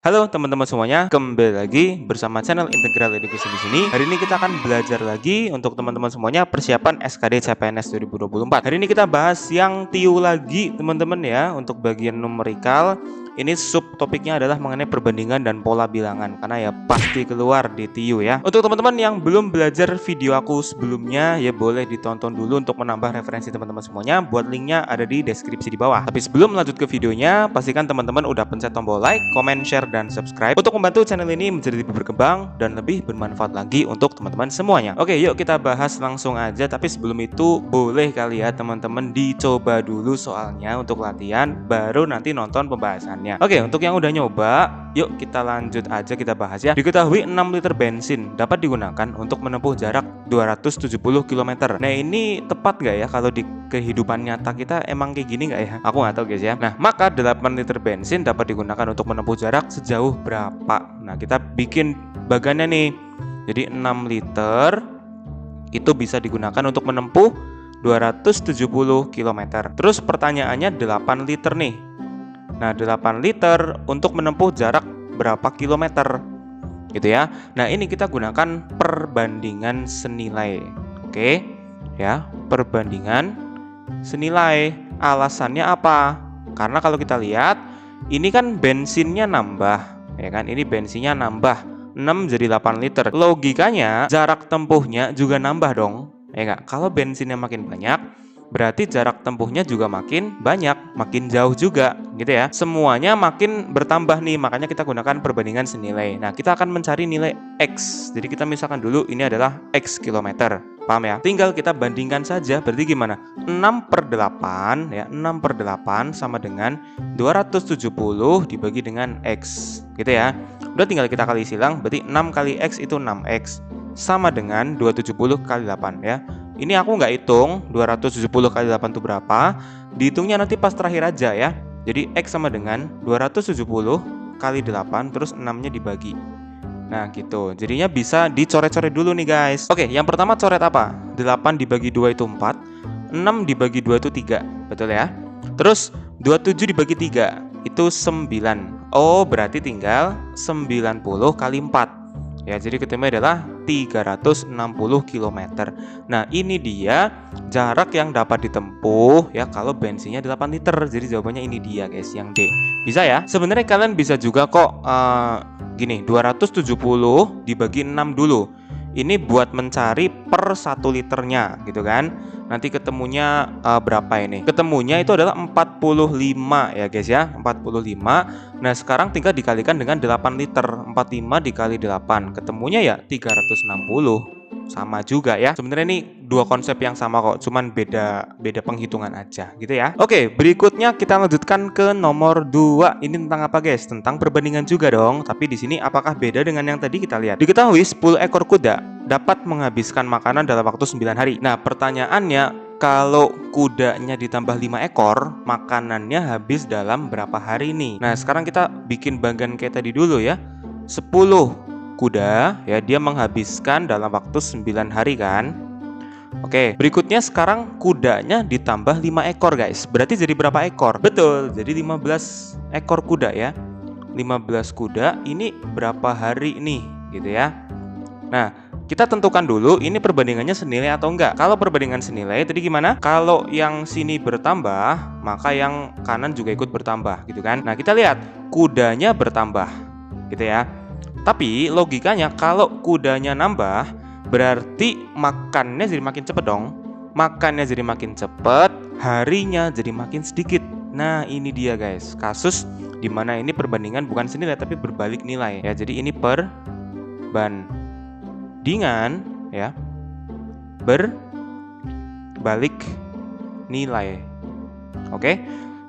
Halo teman-teman semuanya, kembali lagi bersama channel Integral Education di sini. Hari ini kita akan belajar lagi untuk teman-teman semuanya persiapan SKD CPNS 2024. Hari ini kita bahas yang TIU lagi teman-teman ya, untuk bagian numerikal. Ini subtopiknya adalah mengenai perbandingan dan pola bilangan karena ya pasti keluar di TIU ya. Untuk teman-teman yang belum belajar video aku sebelumnya ya boleh ditonton dulu untuk menambah referensi teman-teman semuanya. Buat linknya ada di deskripsi di bawah. Tapi sebelum lanjut ke videonya, pastikan teman-teman udah pencet tombol like, comment, share, dan subscribe untuk membantu channel ini menjadi lebih berkembang dan lebih bermanfaat lagi untuk teman-teman semuanya. Oke, yuk kita bahas langsung aja. Tapi sebelum itu boleh kali ya teman-teman dicoba dulu soalnya untuk latihan, baru nanti nonton pembahasannya. Oke, untuk yang udah nyoba, yuk kita lanjut aja kita bahas ya. Diketahui 6 liter bensin dapat digunakan untuk menempuh jarak 270 km. Nah, ini tepat nggak ya kalau di kehidupan nyata kita emang kayak gini nggak ya? Aku nggak tahu guys ya. Nah, maka 8 liter bensin dapat digunakan untuk menempuh jarak sejauh berapa? Nah, kita bikin bagannya nih. Jadi 6 liter itu bisa digunakan untuk menempuh 270 km. Terus pertanyaannya 8 liter nih. Nah, 8 liter untuk menempuh jarak berapa kilometer? Gitu ya. Nah, ini kita gunakan perbandingan senilai. Oke. Ya, perbandingan senilai. Alasannya apa? Karena kalau kita lihat, ini kan bensinnya nambah, ya kan? Ini bensinnya nambah 6 jadi 8 liter. Logikanya jarak tempuhnya juga nambah dong. Ya enggak? Kalau bensinnya makin banyak, berarti jarak tempuhnya juga makin banyak, makin jauh juga, gitu ya. Semuanya makin bertambah nih, makanya kita gunakan perbandingan senilai. Nah, kita akan mencari nilai X. Jadi kita misalkan dulu ini adalah X kilometer. Paham ya? Tinggal kita bandingkan saja, berarti gimana? 6/8 ya, 6/8 sama dengan 270 dibagi dengan X, gitu ya. Udah tinggal kita kali silang, berarti 6 kali X itu 6X. Sama dengan 270 kali 8 ya. Ini aku nggak hitung 270 kali 8 itu berapa. Dihitungnya nanti pas terakhir aja ya. Jadi X sama dengan 270 kali 8 terus 6-nya dibagi. Nah gitu, jadinya bisa dicoret-coret dulu nih guys. Oke, yang pertama coret apa? 8 dibagi 2 itu 4, 6 dibagi 2 itu 3, betul ya? Terus 27 dibagi 3 itu 9. Oh, berarti tinggal 90 kali 4. Ya, jadi ketemu adalah 360 km. Nah, ini dia jarak yang dapat ditempuh ya kalau bensinnya 8 liter. Jadi jawabannya ini dia guys, yang D. Bisa ya? Sebenarnya kalian bisa juga kok gini, 270 dibagi 6 dulu. Ini buat mencari per 1 liternya gitu kan. Nanti ketemunya berapa ini? Ketemunya itu adalah 45 ya guys ya, 45. Nah, sekarang tinggal dikalikan dengan 8 liter. 45 dikali 8, ketemunya ya 360. Sama juga ya. Sebenarnya ini dua konsep yang sama kok, cuman beda penghitungan aja gitu ya. Oke, berikutnya kita lanjutkan ke nomor 2. Ini tentang apa guys? Tentang perbandingan juga dong. Tapi di sini apakah beda dengan yang tadi kita lihat? Diketahui 10 ekor kuda dapat menghabiskan makanan dalam waktu 9 hari. Nah, pertanyaannya, kalau kudanya ditambah 5 ekor, makanannya habis dalam berapa hari nih? Nah, sekarang kita bikin bagan kayak tadi dulu ya. 10 kuda ya, dia menghabiskan dalam waktu 9 hari kan. Oke, berikutnya sekarang kudanya ditambah 5 ekor guys. Berarti jadi berapa ekor? Betul, jadi 15 ekor kuda ya. 15 kuda ini berapa hari nih gitu ya. Nah, kita tentukan dulu ini perbandingannya senilai atau enggak. Kalau perbandingan senilai tadi gimana? Kalau yang sini bertambah, maka yang kanan juga ikut bertambah gitu kan. Nah, kita lihat kudanya bertambah gitu ya. Tapi logikanya kalau kudanya nambah, berarti makannya jadi makin cepet dong. Makannya jadi makin cepet, harinya jadi makin sedikit. Nah, ini dia guys, kasus dimana ini perbandingan bukan senilai tapi berbalik nilai ya. Jadi ini perbandingan ya, berbalik nilai. Oke.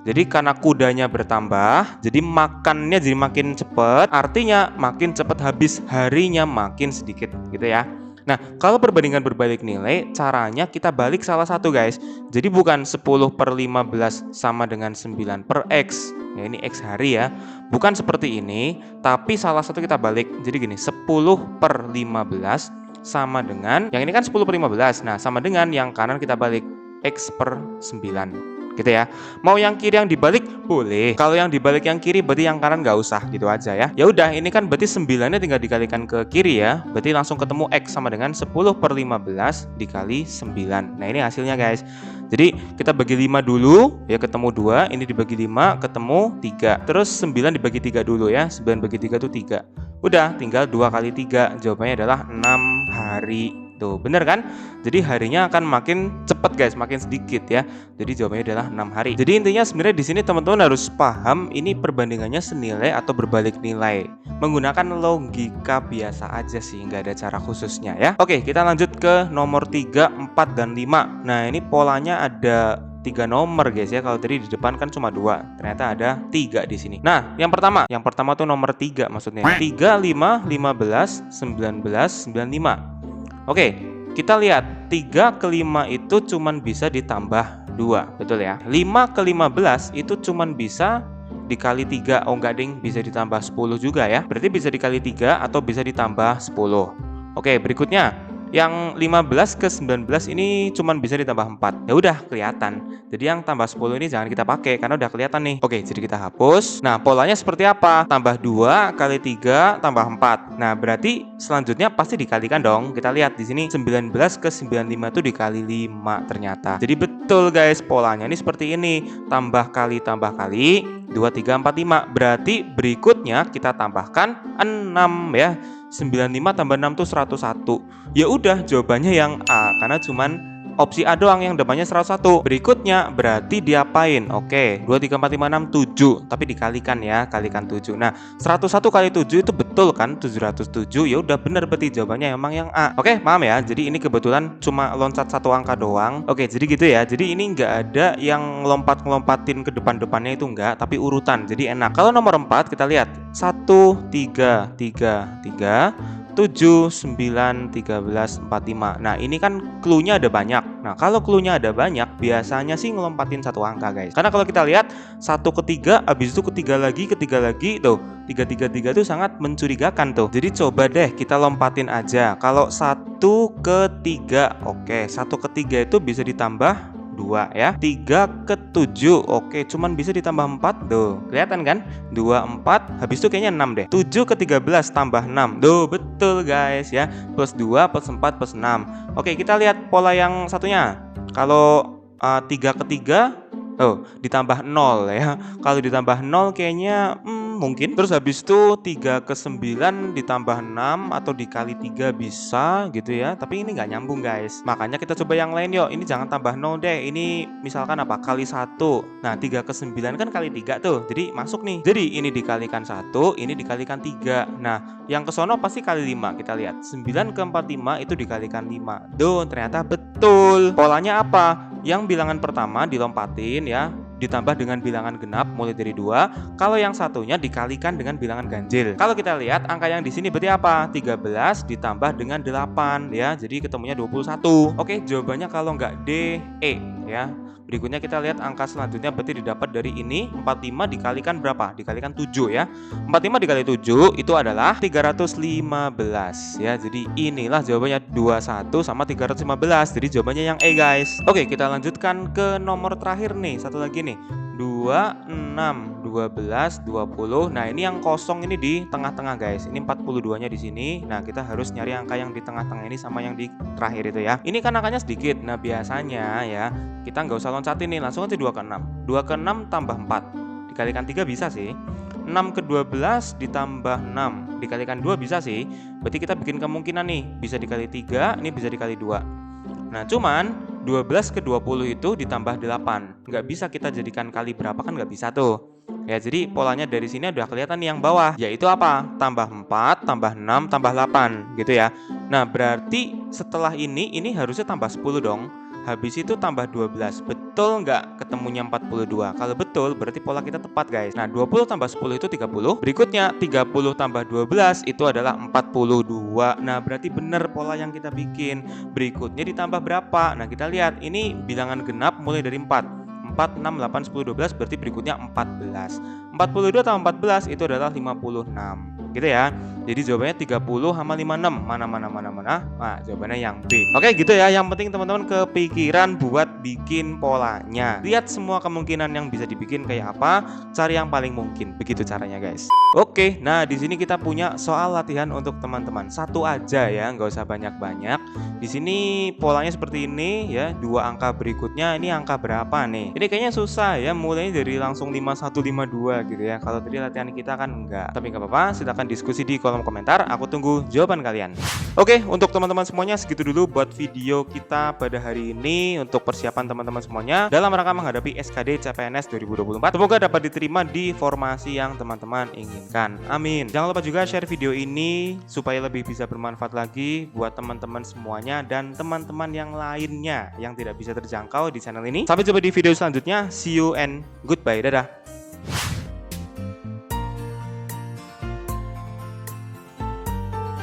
Jadi karena kudanya bertambah, jadi makannya jadi makin cepat, artinya makin cepat habis, harinya makin sedikit gitu ya. Nah, kalau perbandingan berbalik nilai, caranya kita balik salah satu guys. Jadi bukan 10/15 sama dengan 9/X. Ya, ini X hari ya. Bukan seperti ini, tapi salah satu kita balik. Jadi gini, 10/15 sama dengan, yang ini kan 10/15. Nah, sama dengan yang kanan kita balik, X/9. gitu ya. Mau yang kiri yang dibalik boleh. Kalau yang dibalik yang kiri berarti yang kanan nggak usah, gitu aja ya. Ya udah, ini kan berarti 9-nya tinggal dikalikan ke kiri ya. Berarti langsung ketemu X sama dengan 10/15 dikali 9. Nah, ini hasilnya guys. Jadi kita bagi 5 dulu ya, ketemu 2. Ini dibagi 5 ketemu 3. Terus 9 dibagi 3 dulu ya. 9 bagi 3 itu 3. Udah, tinggal 2 kali 3. Jawabannya adalah 6 hari. Tuh, bener kan? Jadi harinya akan makin cepet guys, makin sedikit ya. Jadi jawabannya adalah 6 hari. Jadi intinya sebenarnya di sini teman-teman harus paham ini perbandingannya senilai atau berbalik nilai. Menggunakan logika biasa aja sih, nggak ada cara khususnya ya. Oke, kita lanjut ke nomor 3, 4, dan 5. Nah, ini polanya ada 3 nomor guys ya. Kalau tadi di depan kan cuma 2, ternyata ada 3 di sini. Nah, yang pertama tuh nomor 3 maksudnya. 3, 5, 15, 19, 95. Oke, kita lihat 3 ke 5 itu cuman bisa ditambah 2, betul ya. 5 ke 15 itu cuman bisa dikali 3. Oh enggak ding, bisa ditambah 10 juga ya. Berarti bisa dikali 3 atau bisa ditambah 10. Oke, berikutnya yang 15 ke 19 ini cuman bisa ditambah 4. Ya udah kelihatan. Jadi yang tambah 10 ini jangan kita pakai karena udah kelihatan nih. Oke, jadi kita hapus. Nah, polanya seperti apa? Tambah 2 kali 3 tambah 4. Nah, berarti selanjutnya pasti dikalikan dong. Kita lihat di sini 19 ke 95 itu dikali 5 ternyata. Jadi betul guys, polanya ini seperti ini. Tambah kali 2, 3, 4, 5. Berarti berikutnya kita tambahkan 6 ya. 95 tambah 6 tuh 101. Ya udah, jawabannya yang A karena cuman opsi A doang yang depannya 101. Berikutnya berarti diapain? Oke, 2, 3, 4, 5, 6, 7. Tapi dikalikan ya, kalikan 7. Nah, 101 kali 7 itu betul kan? 707. Ya udah bener, berarti jawabannya emang yang A. Oke, paham ya? Jadi ini kebetulan cuma loncat satu angka doang. Oke, jadi gitu ya. Jadi ini nggak ada yang ngelompatin ke depan-depannya itu enggak, tapi urutan. Jadi enak. Kalau nomor 4 kita lihat 1, 3, 3, 3, 7, 9, 13, 45. Nah, ini kan clue-nya ada banyak. Nah, kalau clue-nya ada banyak, biasanya sih ngelompatin satu angka, guys. Karena kalau kita lihat 1 ke 3, habis itu ketiga lagi, tuh. 3, 3, 3 itu sangat mencurigakan tuh. Jadi coba deh kita lompatin aja. Kalau 1 ke 3, oke, 1 ke 3 itu bisa ditambah 2 ya. 3 ke 7, oke, cuman bisa ditambah 4 tuh. Kelihatan kan? 2, 4, habis itu kayaknya 6 deh. 7 ke 13 tambah 6. Tuh, betul guys ya. Plus 2, plus 4, plus 6. Oke, kita lihat pola yang satunya. Kalau 3 ke 3, oh, ditambah 0 ya. Kalau ditambah 0 kayaknya mungkin. Terus habis itu 3 ke 9 ditambah 6 atau dikali 3 bisa gitu ya. Tapi ini nggak nyambung guys. Makanya kita coba yang lain yuk. Ini jangan tambah 0 deh. Ini misalkan apa? Kali 1. Nah, 3 ke 9 kan kali 3 tuh. Jadi masuk nih. Jadi ini dikalikan 1, ini dikalikan 3. Nah, yang ke sono pasti kali 5. Kita lihat. 9 ke 45 itu dikalikan 5. Duh, ternyata betul. Polanya apa? Yang bilangan pertama dilompatin ya, ditambah dengan bilangan genap mulai dari 2. Kalau yang satunya dikalikan dengan bilangan ganjil. Kalau kita lihat angka yang di sini berarti apa? 13 ditambah dengan 8 ya. Jadi ketemunya 21. Oke, jawabannya kalau nggak D, E ya. Berikutnya kita lihat angka selanjutnya berarti didapat dari ini 45 dikalikan berapa? Dikalikan 7 ya. 45 dikali 7 itu adalah 315 ya. Jadi inilah jawabannya 21 sama 315. Jadi jawabannya yang E guys. Oke, kita lanjutkan ke nomor terakhir nih. Satu lagi nih. 2, 6, 12, 20. Nah, ini yang kosong ini di tengah-tengah guys. Ini 42-nya di sini. Nah, kita harus nyari angka yang di tengah-tengah ini sama yang di terakhir itu ya. Ini kan angkanya sedikit. Nah, biasanya ya kita nggak usah loncatin nih, langsung aja 2 ke 6. 2 ke 6 tambah 4. Dikalikan 3 bisa sih. 6 ke 12 ditambah 6 dikalikan 2 bisa sih. Berarti kita bikin kemungkinan nih, bisa dikali 3, ini bisa dikali 2. Nah, cuman 12 ke 20 itu ditambah 8. Nggak bisa kita jadikan kali berapa kan nggak bisa tuh. Ya, jadi polanya dari sini udah kelihatan nih yang bawah, yaitu apa? Tambah 4, tambah 6, tambah 8 gitu ya. Nah, berarti setelah ini harusnya tambah 10 dong. Habis itu tambah 12. Betul nggak ketemunya 42? Kalau betul berarti pola kita tepat guys. Nah, 20 tambah 10 itu 30. Berikutnya 30 tambah 12 itu adalah 42. Nah, berarti benar pola yang kita bikin. Berikutnya ditambah berapa? Nah, kita lihat ini bilangan genap mulai dari 4. 4, 6, 8, 10, 12 berarti berikutnya 14. 42 tambah 14 itu adalah 56. Gitu ya. Jadi jawabannya 30 sama 56. Mana? Nah, jawabannya yang B. Oke, gitu ya. Yang penting teman-teman kepikiran buat bikin polanya. Lihat semua kemungkinan yang bisa dibikin kayak apa, cari yang paling mungkin. Begitu caranya, guys. Oke, nah di sini kita punya soal latihan untuk teman-teman. Satu aja ya, nggak usah banyak-banyak. Di sini polanya seperti ini ya. Dua angka berikutnya ini angka berapa nih? Ini kayaknya susah ya, mulainya dari langsung 5152 gitu ya. Kalau tadi latihan kita kan enggak. Tapi nggak apa-apa, silakan diskusi di kolom komentar. Aku tunggu jawaban kalian. Oke, untuk teman-teman semuanya segitu dulu buat video kita pada hari ini untuk persiapan teman-teman semuanya dalam rangka menghadapi SKD CPNS 2024. Semoga dapat diterima di formasi yang teman-teman inginkan. Amin. Jangan lupa juga share video ini supaya lebih bisa bermanfaat lagi buat teman-teman semuanya dan teman-teman yang lainnya yang tidak bisa terjangkau di channel ini. Sampai jumpa di video selanjutnya. See you and goodbye. Dadah.